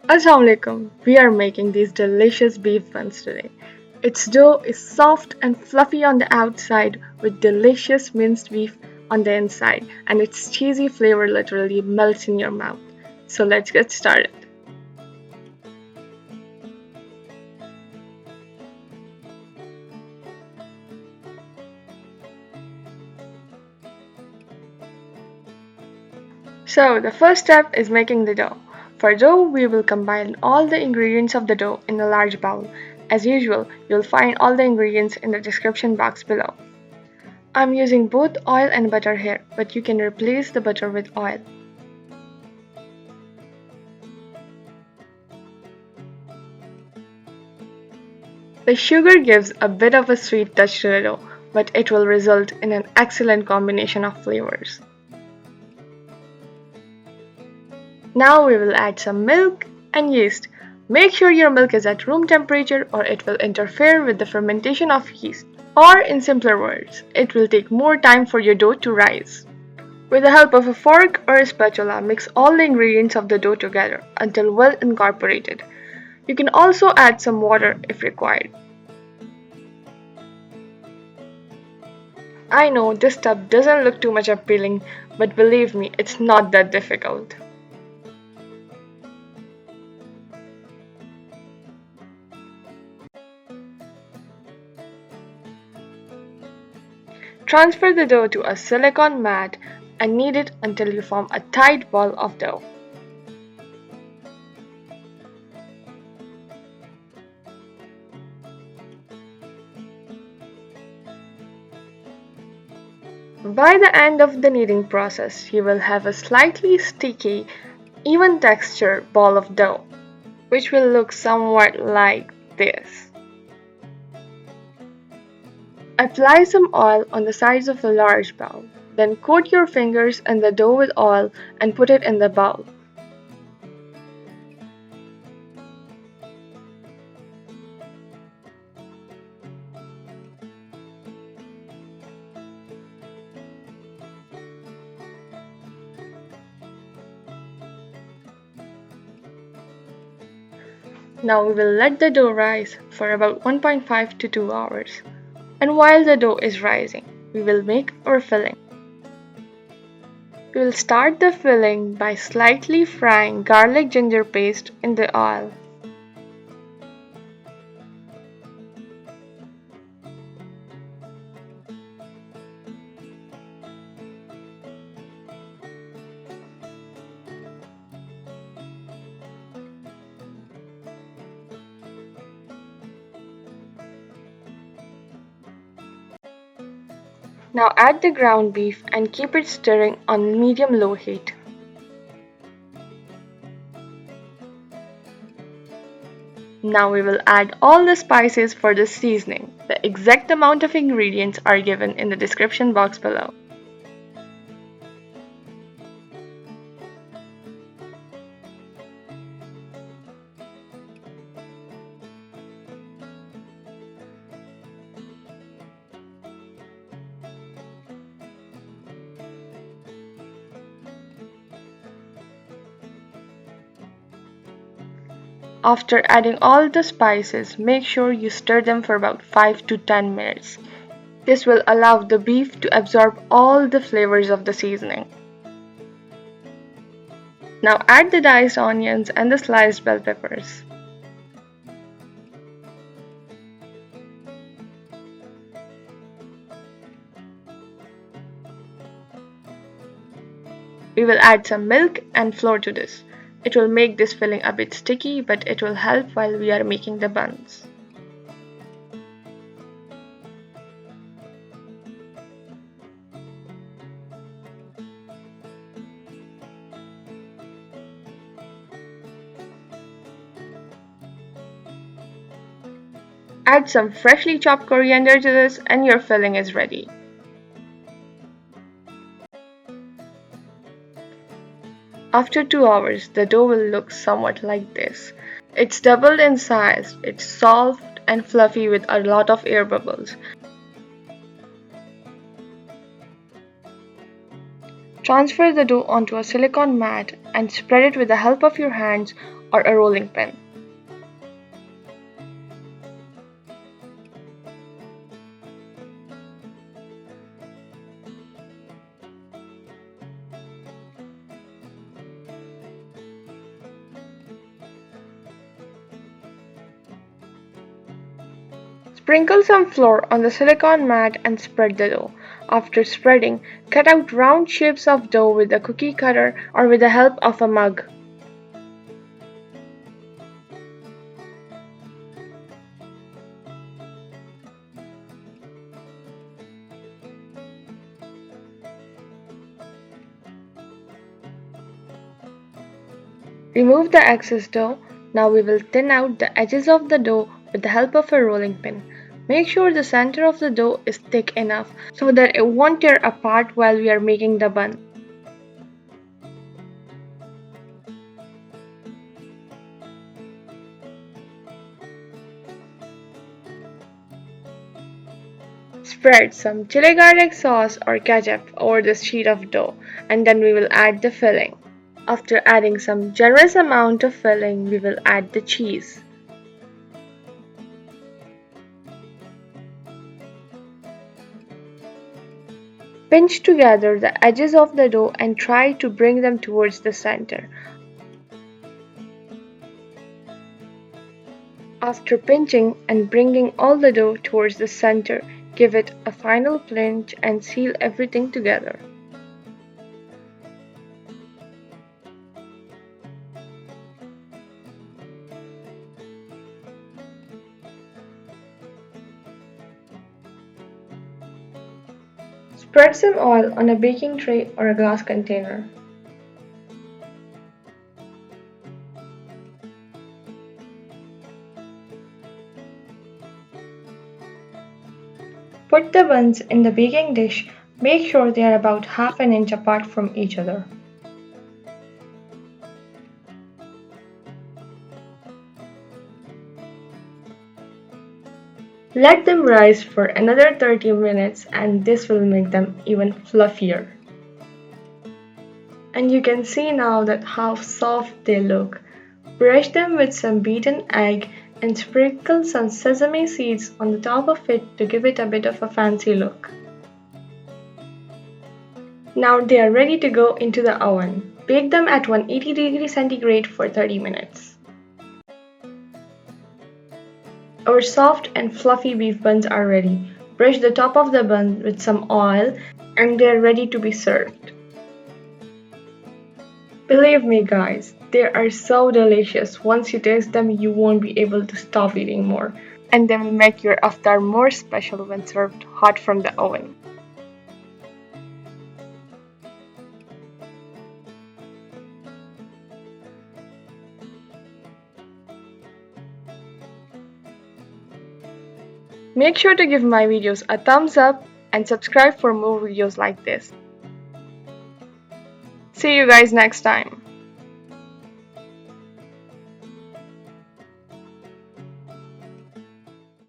Assalamualaikum. We are making these delicious beef buns today. Its dough is soft and fluffy on the outside with delicious minced beef on the inside, and its cheesy flavor literally melts in your mouth. So let's get started. So the first step is making the dough. For dough, we will combine all the ingredients of the dough in a large bowl. As usual, you'll find all the ingredients in the description box below. I'm using both oil and butter here, but you can replace the butter with oil. The sugar gives a bit of a sweet touch to the dough, but it will result in an excellent combination of flavors. Now we will add some milk and yeast. Make sure your milk is at room temperature or it will interfere with the fermentation of yeast. Or in simpler words, it will take more time for your dough to rise. With the help of a fork or a spatula, mix all the ingredients of the dough together until well incorporated. You can also add some water if required. I know this step doesn't look too much appealing, but believe me, it's not that difficult. Transfer the dough to a silicone mat and knead it until you form a tight ball of dough. By the end of the kneading process, you will have a slightly sticky, even texture ball of dough, which will look somewhat like this. Apply some oil on the sides of a large bowl. Then coat your fingers in the dough with oil and put it in the bowl. Now we will let the dough rise for about 1.5 to 2 hours. And while the dough is rising, we will make our filling. We will start the filling by slightly frying garlic ginger paste in the oil. Now add the ground beef and keep it stirring on medium-low heat. Now we will add all the spices for the seasoning. The exact amount of ingredients are given in the description box below. After adding all the spices, make sure you stir them for about 5 to 10 minutes. This will allow the beef to absorb all the flavors of the seasoning. Now add the diced onions and the sliced bell peppers. We will add some milk and flour to this. It will make this filling a bit sticky, but it will help while we are making the buns. Add some freshly chopped coriander to this and your filling is ready. After 2 hours, the dough will look somewhat like this. It's doubled in size, it's soft and fluffy with a lot of air bubbles. Transfer the dough onto a silicone mat and spread it with the help of your hands or a rolling pin. Sprinkle some flour on the silicone mat and spread the dough. After spreading, cut out round shapes of dough with a cookie cutter or with the help of a mug. Remove the excess dough. Now we will thin out the edges of the dough with the help of a rolling pin. Make sure the center of the dough is thick enough so that it won't tear apart while we are making the bun. Spread some chili garlic sauce or ketchup over this sheet of dough, and then we will add the filling. After adding some generous amount of filling, we will add the cheese. Pinch together the edges of the dough and try to bring them towards the center. After pinching and bringing all the dough towards the center, give it a final pinch and seal everything together. Spread some oil on a baking tray or a glass container. Put the buns in the baking dish. Make sure they are about half an inch apart from each other. Let them rise for another 30 minutes and this will make them even fluffier. And you can see now that how soft they look. Brush them with some beaten egg and sprinkle some sesame seeds on the top of it to give it a bit of a fancy look. Now they are ready to go into the oven. Bake them at 180 degrees centigrade for 30 minutes. Our soft and fluffy beef buns are ready. Brush the top of the bun with some oil and they are ready to be served. Believe me guys, they are so delicious. Once you taste them, you won't be able to stop eating more. And they will make your iftar more special when served hot from the oven. Make sure to give my videos a thumbs up and subscribe for more videos like this. See you guys next time.